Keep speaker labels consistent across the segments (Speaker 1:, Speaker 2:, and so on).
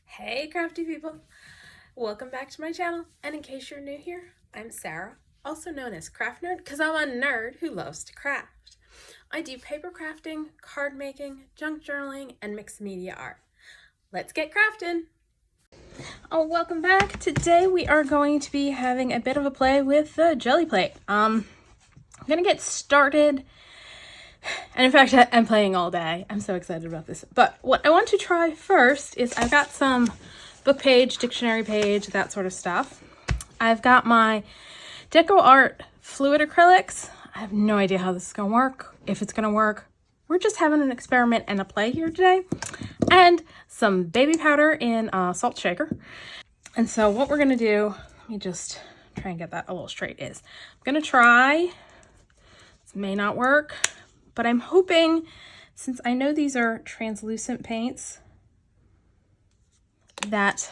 Speaker 1: Hey crafty people! Welcome back to my channel, and in case you're new here, I'm Sarah, also known as Craft Nerd because I'm a nerd who loves to craft. I do paper crafting, card making, junk journaling, and mixed media art. Let's get crafting! Oh, welcome back! Today we are going to be having a bit of a play with the jelly plate. I'm gonna get started. And in fact, I'm playing all day. I'm so excited about this. But what I want to try first is I've got some book page, dictionary page, that sort of stuff. I've got my DecoArt fluid acrylics. I have no idea how this is going to work, if it's going to work. We're just having an experiment and a play here today. And some baby powder in a salt shaker. And so what we're going to do, let me just try and get that a little straight, is I'm going to try. This may not work. But I'm hoping, since I know these are translucent paints, that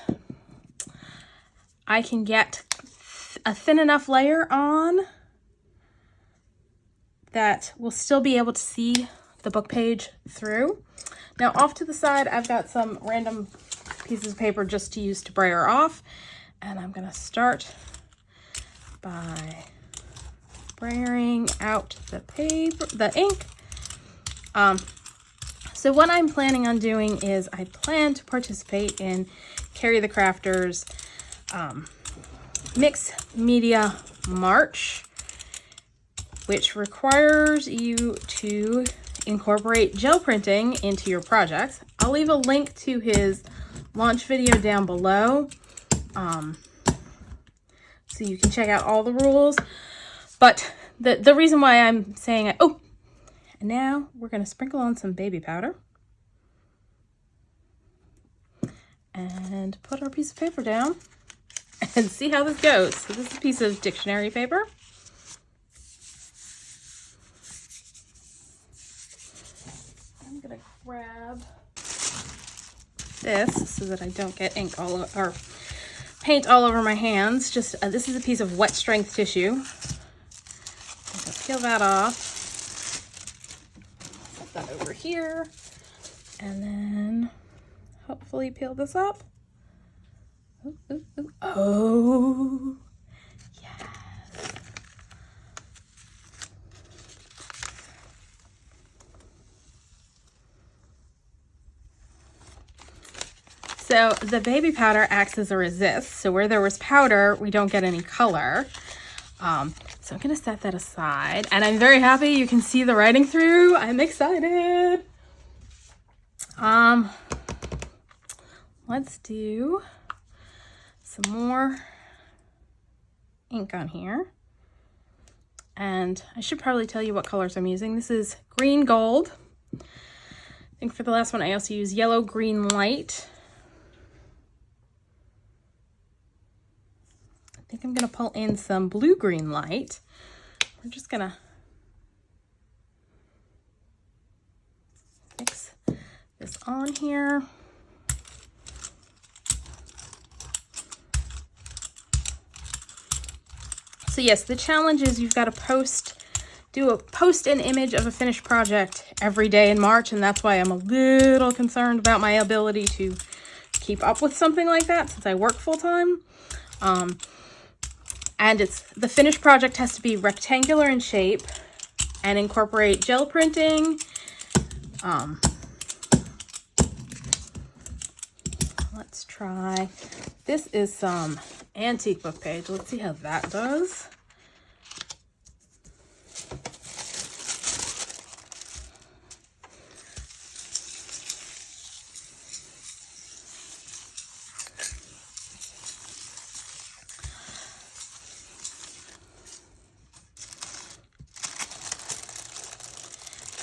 Speaker 1: I can get a thin enough layer on that we'll still be able to see the book page through. Now off to the side, I've got some random pieces of paper just to use to brayer off. And I'm gonna start by brayering out the paper, the ink. So what I'm planning on doing is I plan to participate in Ceri the Crafter's mixed media march, which requires you to incorporate gel printing into your projects. I'll leave a link to his launch video down below, so you can check out all the rules. But the reason why I'm saying and now we're going to sprinkle on some baby powder and put our piece of paper down and see how this goes. So this is a piece of dictionary paper. I'm going to grab this so that I don't get ink all over, or paint all over my hands. Just this is a piece of wet strength tissue. I'm going to peel that off. That over here, and then hopefully peel this up. Ooh, ooh, ooh. Oh, yes. So the baby powder acts as a resist. So where there was powder, we don't get any color. So I'm going to set that aside, and I'm very happy you can see the writing through. I'm excited. Let's do some more ink on here. And I should probably tell you what colors I'm using. This is green gold. I think for the last one, I also use yellow green light. I think I'm going to pull in some blue-green light. We're just going to mix this on here. So yes, the challenge is you've got to post an image of a finished project every day in March, and that's why I'm a little concerned about my ability to keep up with something like that since I work full-time. And the finished project has to be rectangular in shape and incorporate gel printing. Let's try. This is some antique book page. Let's see how that does.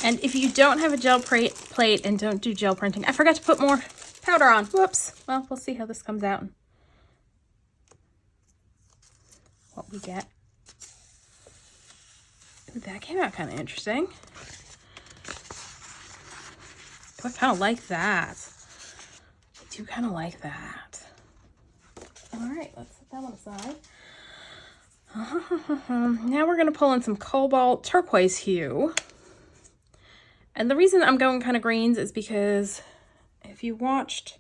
Speaker 1: And if you don't have a gel plate and don't do gel printing, I forgot to put more powder on. Whoops. Well, we'll see how this comes out and what we get. Ooh, that came out kind of interesting. I kind of like that. I do kind of like that. All right, let's set that one aside. Now we're going to pull in some Cobalt Turquoise Hue. And the reason I'm going kind of greens is because if you watched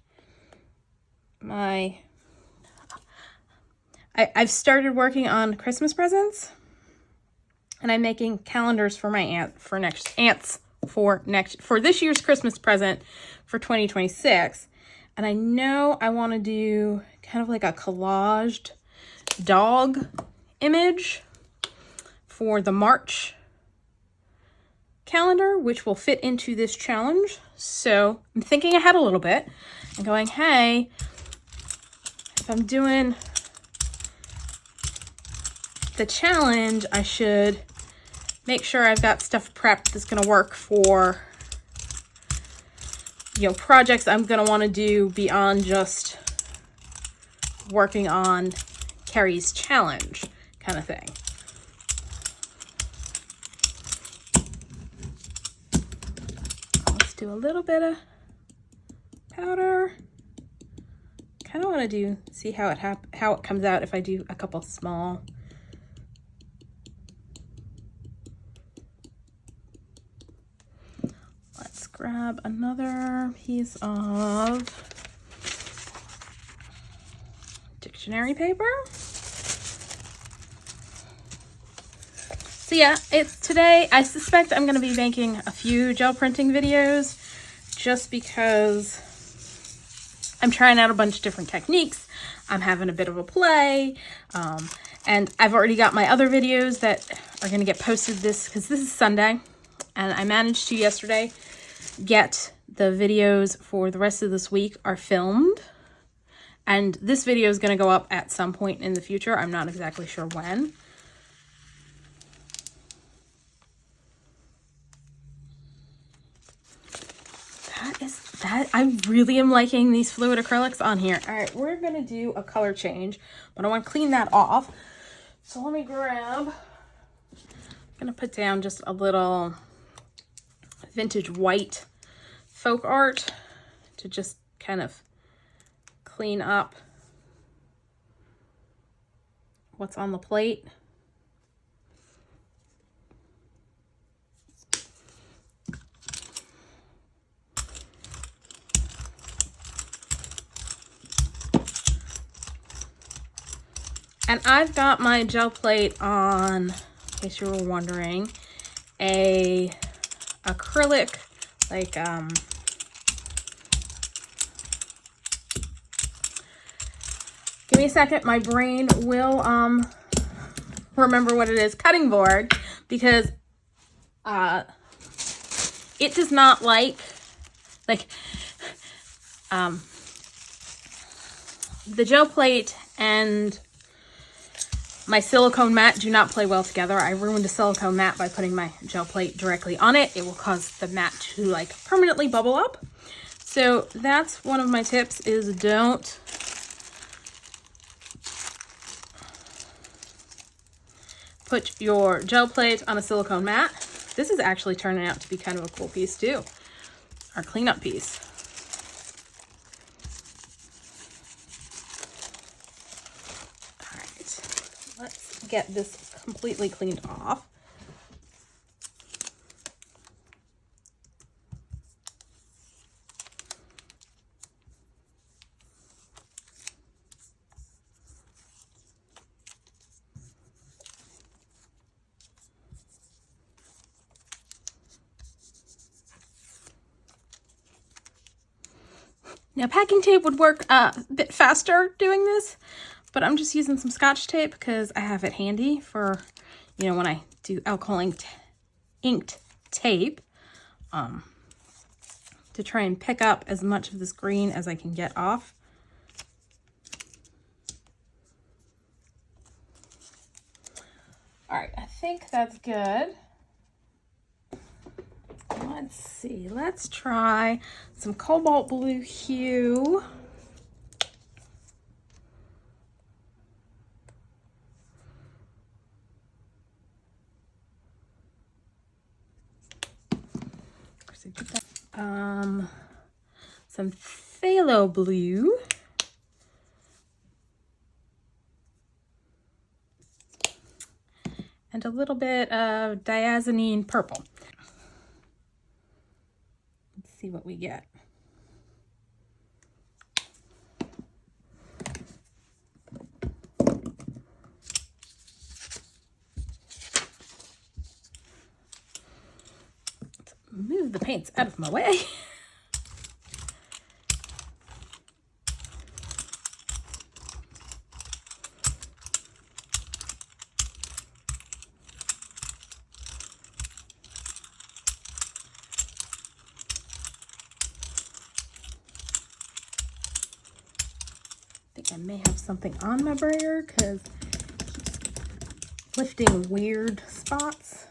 Speaker 1: I've started working on Christmas presents, and I'm making calendars for my aunt for this year's Christmas present for 2026. And I know I want to do kind of like a collaged dog image for the March calendar, which will fit into this challenge. So I'm thinking ahead a little bit and going, hey, if I'm doing the challenge, I should make sure I've got stuff prepped that's going to work for, you know, projects I'm going to want to do beyond just working on Ceri's challenge kind of thing. Let's do a little bit of powder. Kind of want to see how it comes out if I do a couple small. Let's grab another piece of dictionary paper. So yeah, it's today. I suspect I'm going to be making a few gel printing videos just because I'm trying out a bunch of different techniques. I'm having a bit of a play. And I've already got my other videos that are going to get posted because this is Sunday. And I managed to yesterday get the videos for the rest of this week are filmed. And this video is going to go up at some point in the future. I'm not exactly sure when. I really am liking these fluid acrylics on here. All right, we're going to do a color change, but I want to clean that off. So let me grab, I'm going to put down just a little vintage white folk art to just kind of clean up what's on the plate. And I've got my gel plate on, in case you were wondering, a acrylic, like, give me a second, my brain will remember what it is, cutting board, because it does not like the gel plate and my silicone mat do not play well together. I ruined a silicone mat by putting my gel plate directly on it. It will cause the mat to like permanently bubble up. So that's one of my tips, is don't put your gel plate on a silicone mat. This is actually turning out to be kind of a cool piece too. Our cleanup piece. Get this completely cleaned off. Now packing tape would work a bit faster doing this, but I'm just using some Scotch tape because I have it handy for, you know, when I do alcohol inked tape, to try and pick up as much of this green as I can get off. All right, I think that's good. Let's see, let's try some Cobalt Blue Hue. Some Phthalo Blue. And a little bit of Diazoimine Purple. Let's see what we get. move the paints out of my way. I may have something on my brayer because it's lifting weird spots.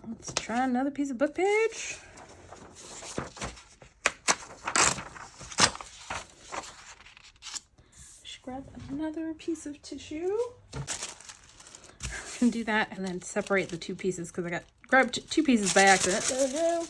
Speaker 1: Let's try another piece of book page. Just grab another piece of tissue. And do that and then separate the two pieces because I grabbed two pieces by accident. There we go.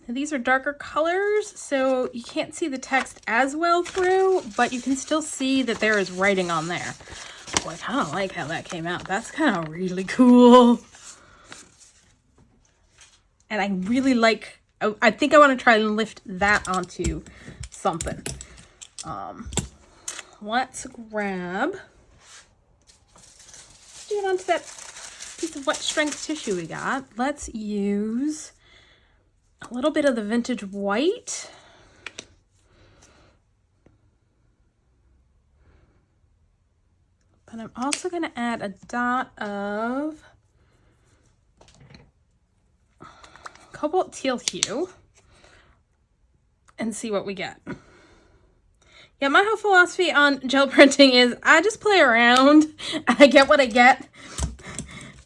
Speaker 1: These are darker colors, so you can't see the text as well through, but you can still see that there is writing on there. Oh, I kind of like how that came out. That's kind of really cool. And I really like, I think I want to try and lift that onto something. Let's grab, do it onto that piece of wet strength tissue we got. Let's use a little bit of the vintage white. But I'm also going to add a dot of Cobalt Teal Hue and see what we get. Yeah, my whole philosophy on gel printing is I just play around and I get what I get.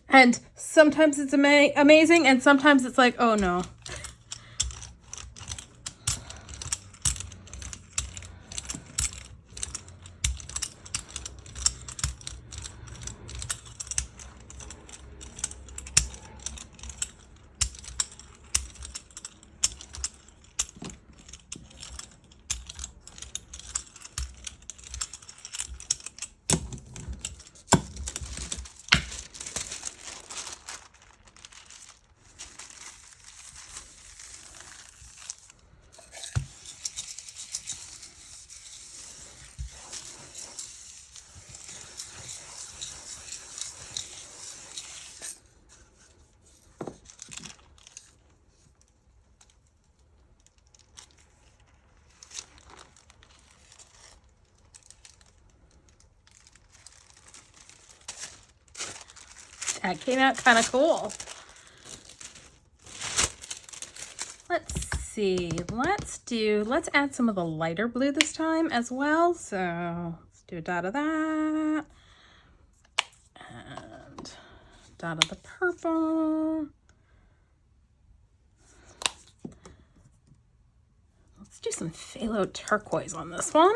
Speaker 1: And sometimes it's amazing and sometimes it's like, oh no. That came out kind of cool. Let's see, let's add some of the lighter blue this time as well. So let's do a dot of that and dot of the purple. Let's do some Phthalo Turquoise on this one.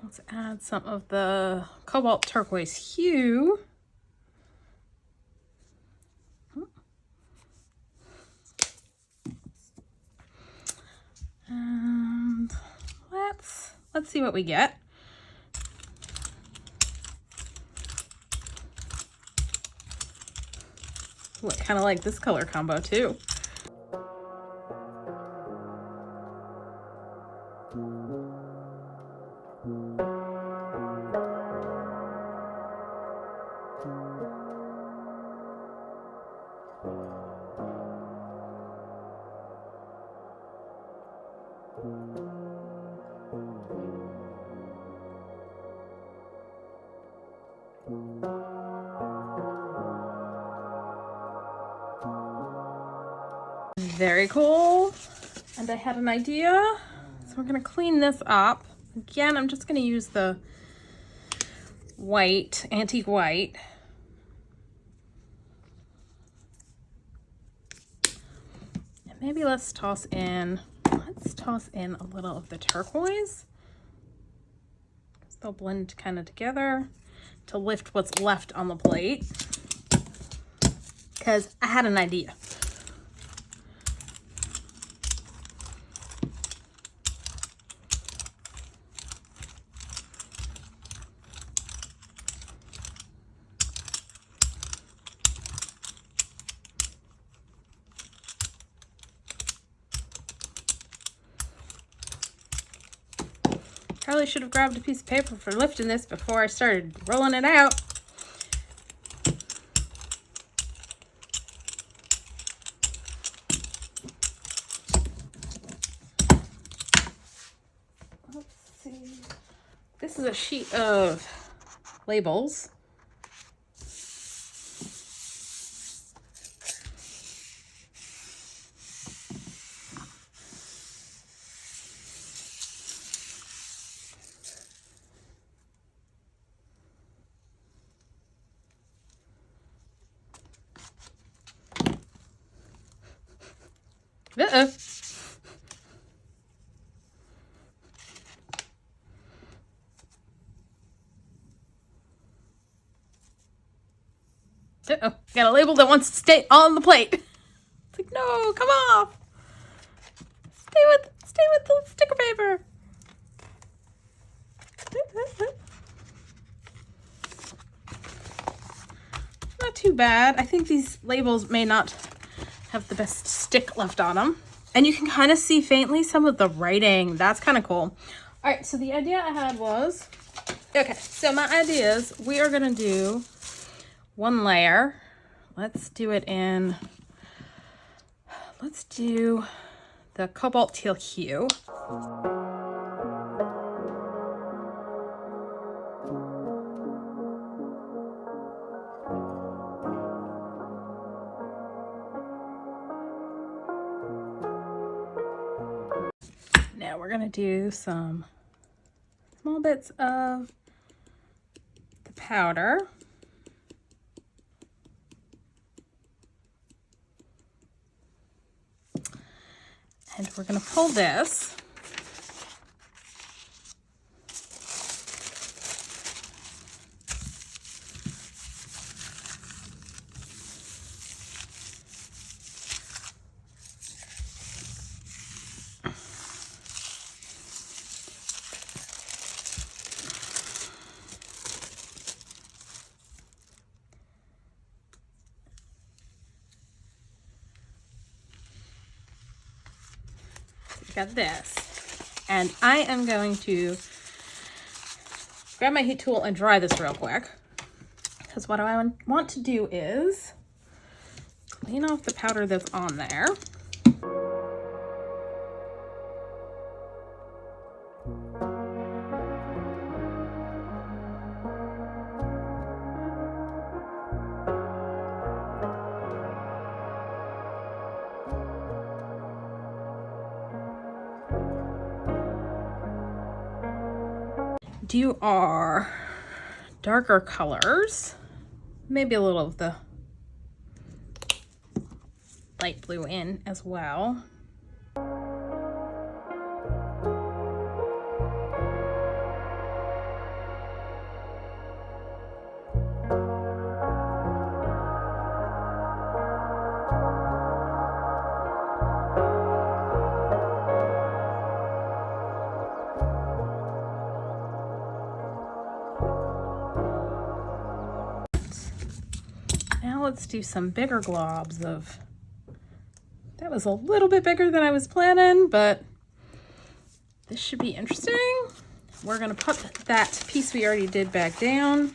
Speaker 1: Let's add some of the Cobalt Turquoise Hue. And let's see what we get. Ooh, I kind of like this color combo too. Very cool. And I had an idea. So we're gonna clean this up. Again, I'm just gonna use the white, antique white. And maybe let's toss in a little of the turquoise. They'll blend kind of together to lift what's left on the plate. Because I had an idea. Probably should have grabbed a piece of paper for lifting this before I started rolling it out. Let's see. This is a sheet of labels. Uh-oh. Uh-oh. Got a label that wants to stay on the plate. It's like, no, come off. Stay with the sticker paper. Not too bad. I think these labels may not have the best stick left on them. And you can kind of see faintly some of the writing. That's kind of cool. All right, so the idea I had was, okay, so my idea is we are gonna do one layer. Let's do it in, let's do the Cobalt Teal Hue. Now we're gonna do some small bits of the powder. And we're gonna pull this. Got this, and I am going to grab my heat tool and dry this real quick, because what I want to do is clean off the powder that's on there. Do our darker colors, maybe a little of the light blue in as well. Now let's do some bigger globs of, that was a little bit bigger than I was planning, but this should be interesting. We're gonna put that piece we already did back down.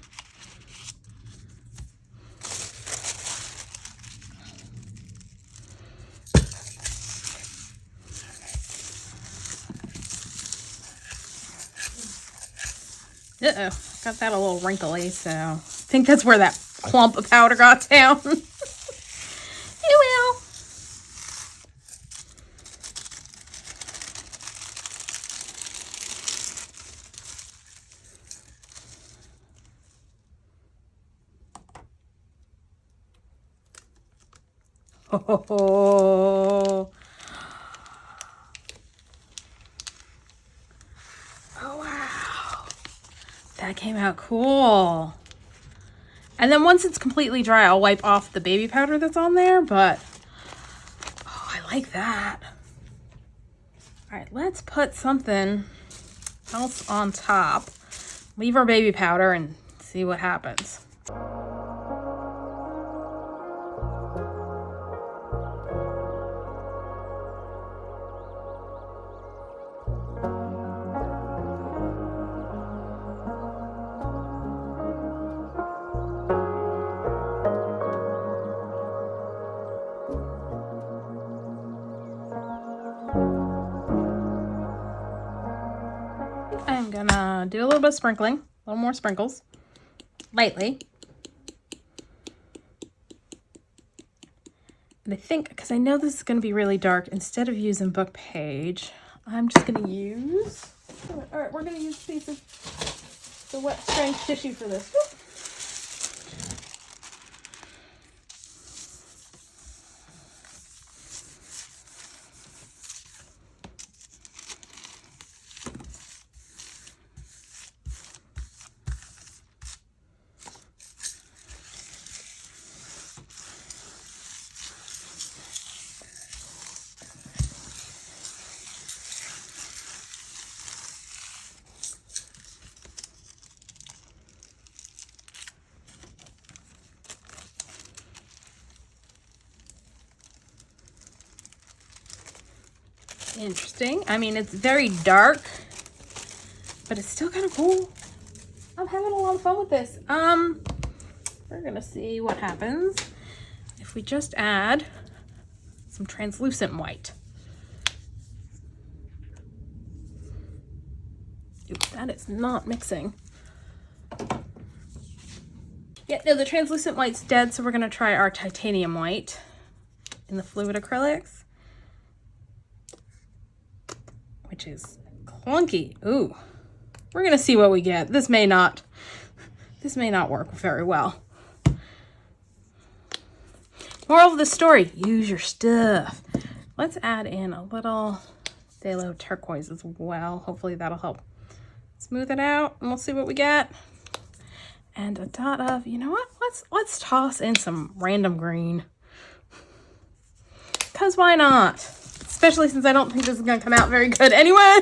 Speaker 1: Uh-oh. Got that a little wrinkly, so I think that's where that clump of powder got down. Oh well. Oh, wow. That came out cool. And then once it's completely dry, I'll wipe off the baby powder that's on there, but oh, I like that. All right, let's put something else on top. Leave our baby powder and see what happens. I'm gonna do a little bit of sprinkling, a little more sprinkles, lightly. And I think, because I know this is gonna be really dark, instead of using book page, I'm just gonna use, all right, we're gonna use a piece of the wet strength tissue for this. Interesting. I mean, it's very dark, but it's still kind of cool. I'm having a lot of fun with this. We're gonna see what happens if we just add some translucent white. Ooh, that is not mixing. Yeah, no, the translucent white's dead, so we're gonna try our titanium white in the fluid acrylics, which is clunky. Ooh, we're gonna see what we get. This may not work very well. Moral of the story, use your stuff. Let's add in a little Phthalo Turquoise as well. Hopefully that'll help smooth it out, and we'll see what we get. And a dot of, you know what? Let's toss in some random green. 'Cause why not? Especially since I don't think this is gonna come out very good anyway,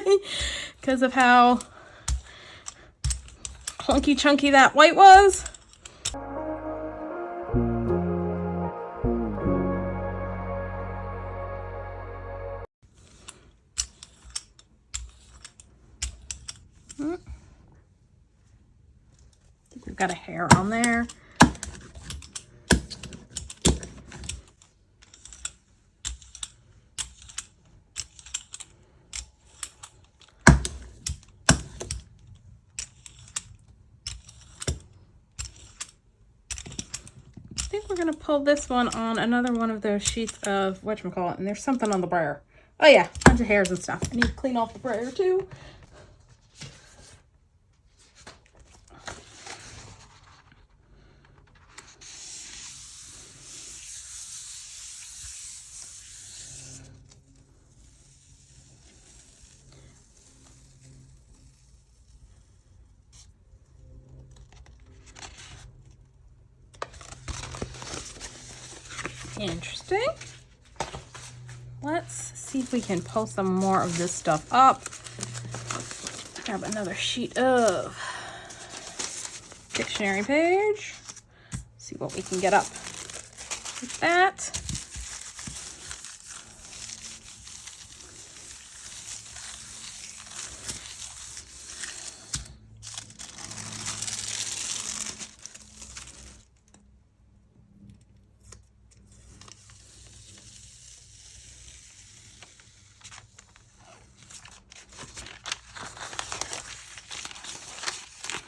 Speaker 1: because of how clunky chunky that white was. I think we've got a hair on there. I think we're gonna pull this one on another one of those sheets of whatchamacallit, and there's something on the brayer. Oh yeah, a bunch of hairs and stuff. I need to clean off the brayer too. Interesting. Let's see if we can pull some more of this stuff up. Grab another sheet of dictionary page. See what we can get up with that.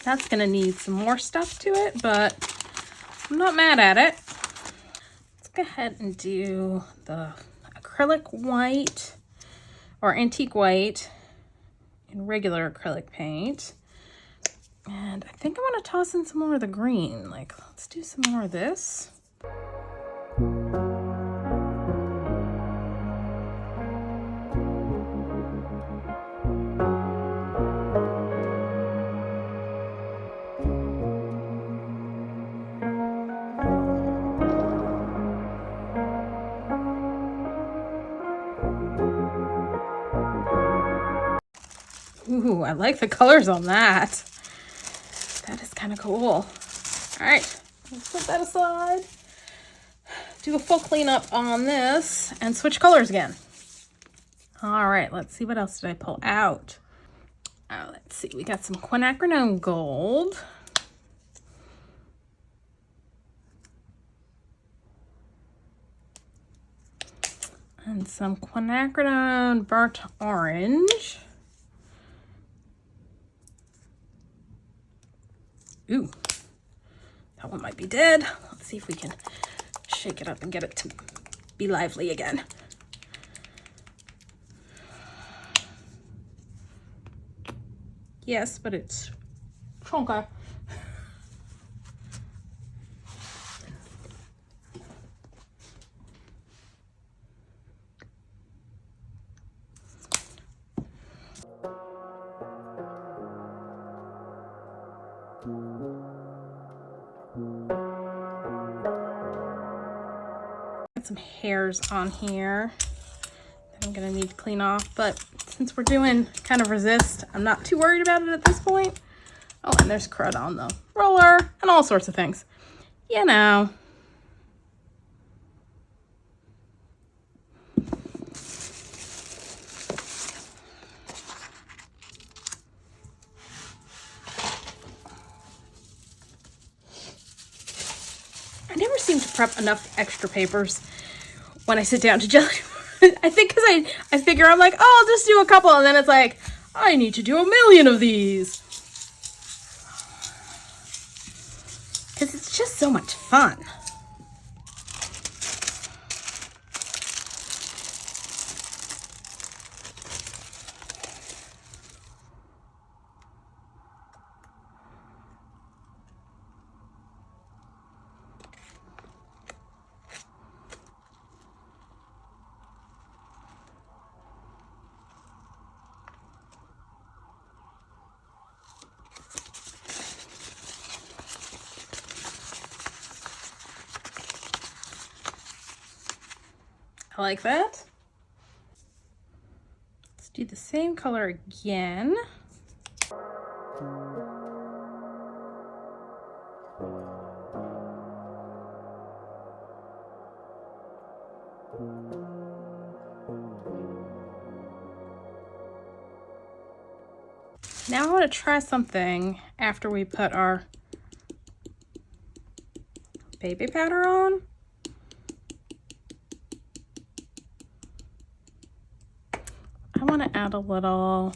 Speaker 1: That's gonna need some more stuff to it, but I'm not mad at it. Let's go ahead and do the acrylic white or antique white in regular acrylic paint. And I think I'm gonna toss in some more of the green. Like, let's do some more of this. Ooh, I like the colors on that. That is kind of cool. All right, let's put that aside. Do a full cleanup on this and switch colors again. All right, let's see, what else did I pull out? Let's see, we got some Quinacridone Gold. And some Quinacridone Burnt Orange. Ooh, that one might be dead. Let's see if we can shake it up and get it to be lively again. Yes, but it's chunky. Got some hairs on here that I'm gonna need to clean off, but since we're doing kind of resist, I'm not too worried about it at this point. Oh, and there's crud on the roller and all sorts of things. You know. I never seem to prep enough extra papers when I sit down to jelly. I think because I figure I'm like, oh, I'll just do a couple, and then it's like, I need to do 1,000,000 of these. Because it's just so much fun. I like that. Let's do the same color again. Now I want to try something after we put our baby powder on. I want to add a little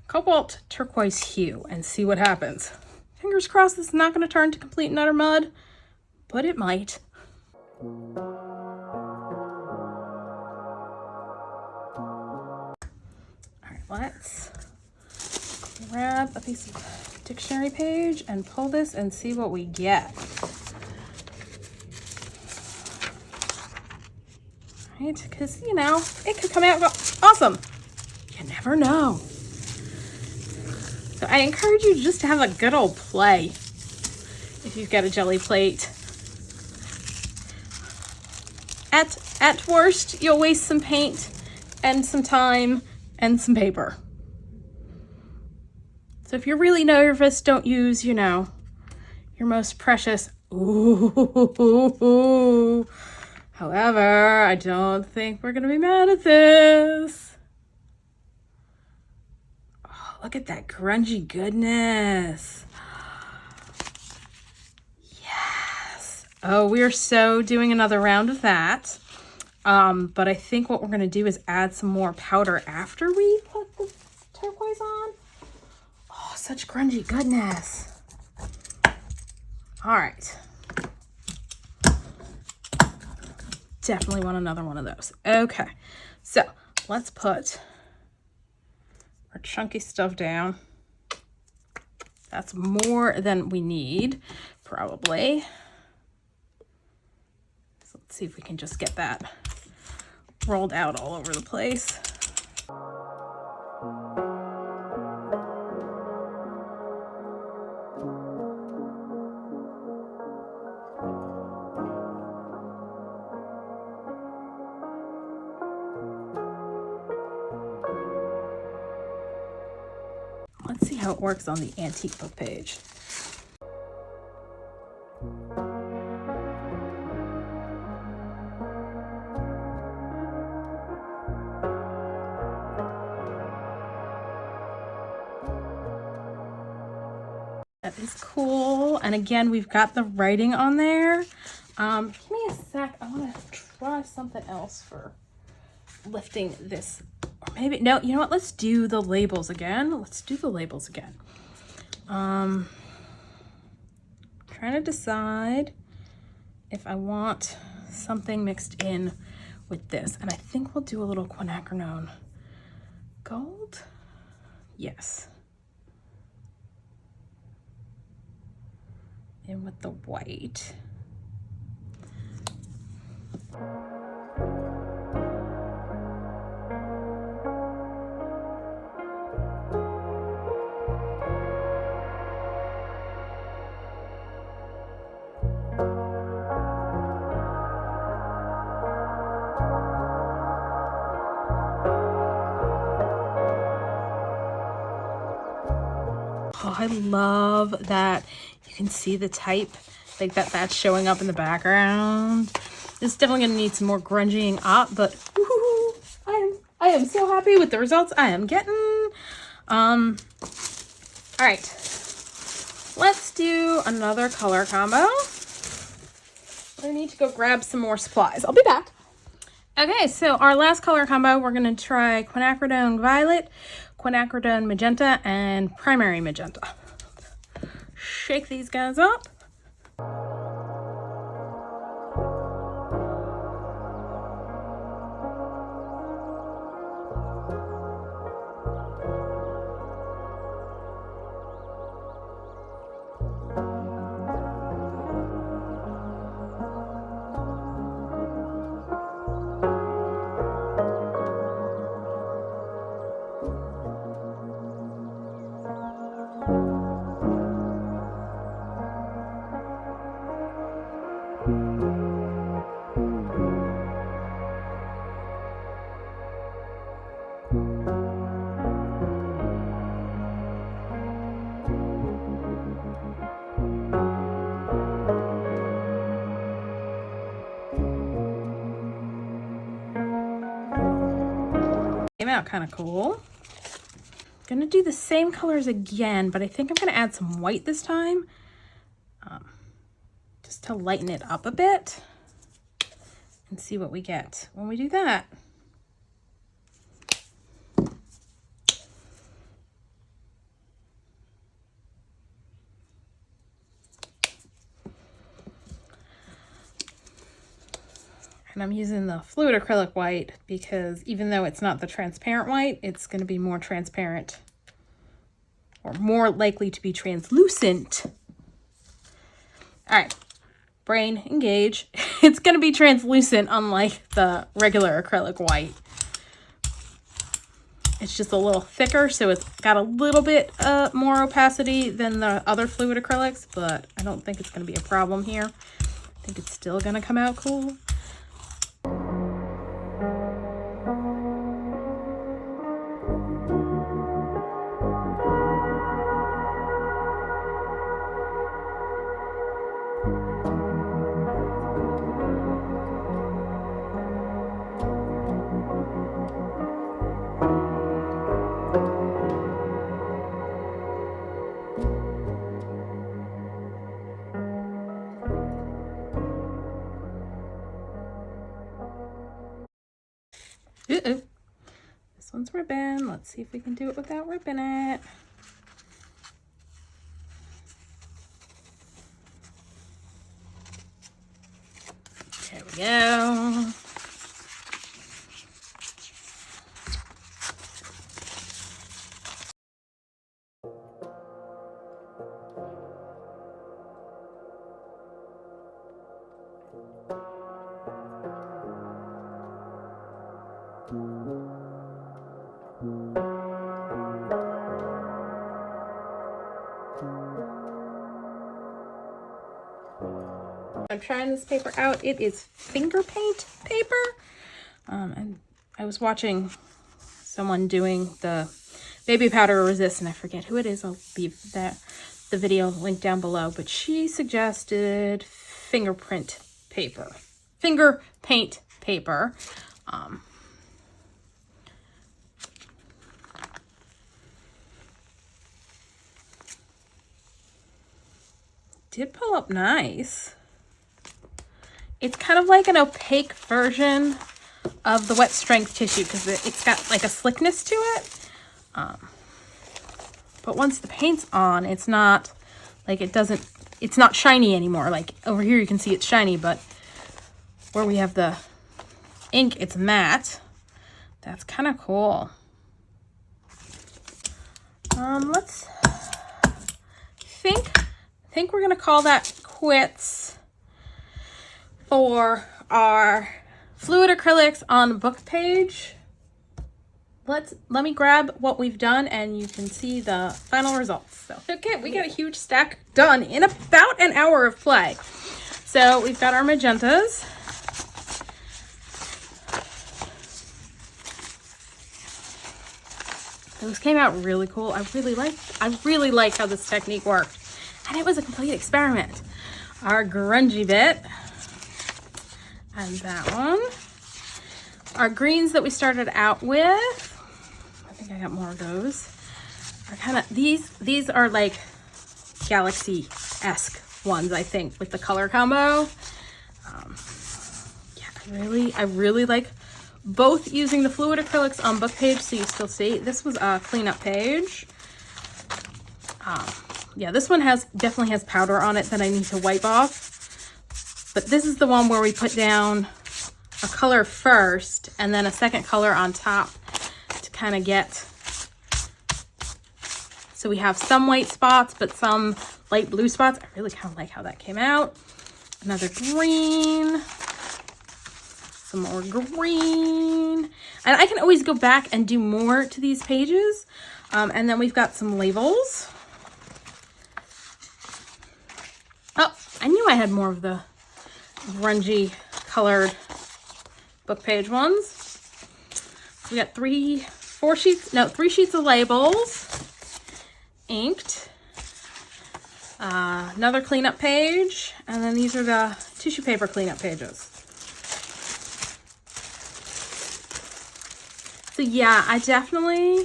Speaker 1: Cobalt Turquoise Hue and see what happens. Fingers crossed this is not going to turn to complete and utter mud, but it might. All right, let's grab a piece of dictionary page and pull this and see what we get. Right, because, you know, it could come out awesome. You never know. So I encourage you just to have a good old play if you've got a jelly plate. At worst, you'll waste some paint and some time and some paper. So if you're really nervous, don't use, you know, your most precious. Ooh. However, I don't think we're gonna be mad at this. Oh, look at that grungy goodness. Yes. Oh, we are so doing another round of that. But I think what we're gonna do is add some more powder after we put the turquoise on. Oh, such grungy goodness. All right. Definitely want another one of those. Okay, so let's put our chunky stuff down. That's more than we need, probably. So let's see if we can just get that rolled out all over the place. Let's see how it works on the antique book page. That is cool. And again, we've got the writing on there. Give me a sec. I want to try something else for lifting this. Or maybe, no, you know what? Let's do the labels again. Let's do the labels again. Trying to decide if I want something mixed in with this. And I think we'll do a little Quinacridone Gold. Yes. In with the white. Oh, I love that you can see the type, like that's showing up in the background. This is definitely gonna need some more grunging up, but woohoo, I am so happy with the results I am getting. All right, let's do another color combo. I need to go grab some more supplies. I'll be back. Okay, so our last color combo, we're gonna try Quinacridone Violet, Quinacridone Magenta, and Primary Magenta. Shake these guys up. Came out kind of cool. Gonna do the same colors again, but I think I'm gonna add some white this time, just to lighten it up a bit and see what we get when we do that. And I'm using the fluid acrylic white because even though it's not the transparent white, it's going to be more transparent or more likely to be translucent. All right, brain, engage. It's going to be translucent unlike the regular acrylic white. It's just a little thicker, so it's got a little bit more opacity than the other fluid acrylics, but I don't think it's going to be a problem here. I think it's still going to come out cool. Uh-oh. This one's ribbon. Let's see if we can do it without ripping it. There we go. I'm trying this paper out. It is finger paint paper. And I was watching someone doing the baby powder resist, and I forget who it is. I'll leave the video link down below, but she suggested finger paint paper. Did pull up nice. It's kind of like an opaque version of the wet strength tissue because it's got like a slickness to it. But once the paint's on, it's not like it's not shiny anymore. Like over here you can see it's shiny, but where we have the ink, it's matte. That's kind of cool. Let's think we're gonna call that quits for our fluid acrylics on book page. Let me grab what we've done and you can see the final results. So, okay, we got a huge stack done in about an hour of play. So we've got our magentas. Those came out really cool. I really like how this technique worked. And it was a complete experiment. Our grungy bit. And that one. Our greens that we started out with. I think I got more of those. Are kind of these are like galaxy-esque ones, I think, with the color combo. Yeah, I really like both using the fluid acrylics on book page, so you still see. This was a cleanup page. Yeah, this one definitely has powder on it that I need to wipe off. But this is the one where we put down a color first and then a second color on top to kind of get, so we have some white spots but some light blue spots. I really kind of like how that came out. Another green, some more green, and I can always go back and do more to these pages. And then we've got some labels. Oh, I knew I had more of the grungy colored book page ones. We got three sheets of labels, inked, another cleanup page, and then these are the tissue paper cleanup pages. So yeah, I definitely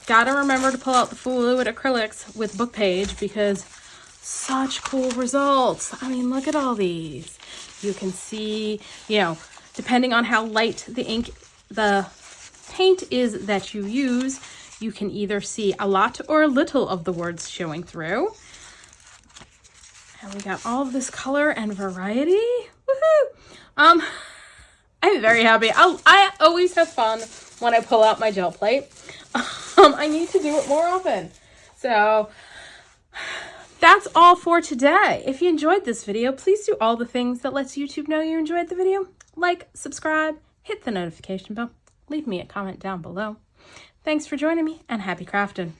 Speaker 1: gotta remember to pull out the fluid acrylics with book page because such cool results. I mean, look at all these. You can see, you know, depending on how light the paint is that you use, you can either see a lot or a little of the words showing through. And we got all of this color and variety. Woohoo! I'm very happy. I always have fun when I pull out my gel plate. I need to do it more often. So that's all for today. If you enjoyed this video, please do all the things that lets YouTube know you enjoyed the video. Like, subscribe, hit the notification bell, leave me a comment down below. Thanks for joining me, and happy crafting.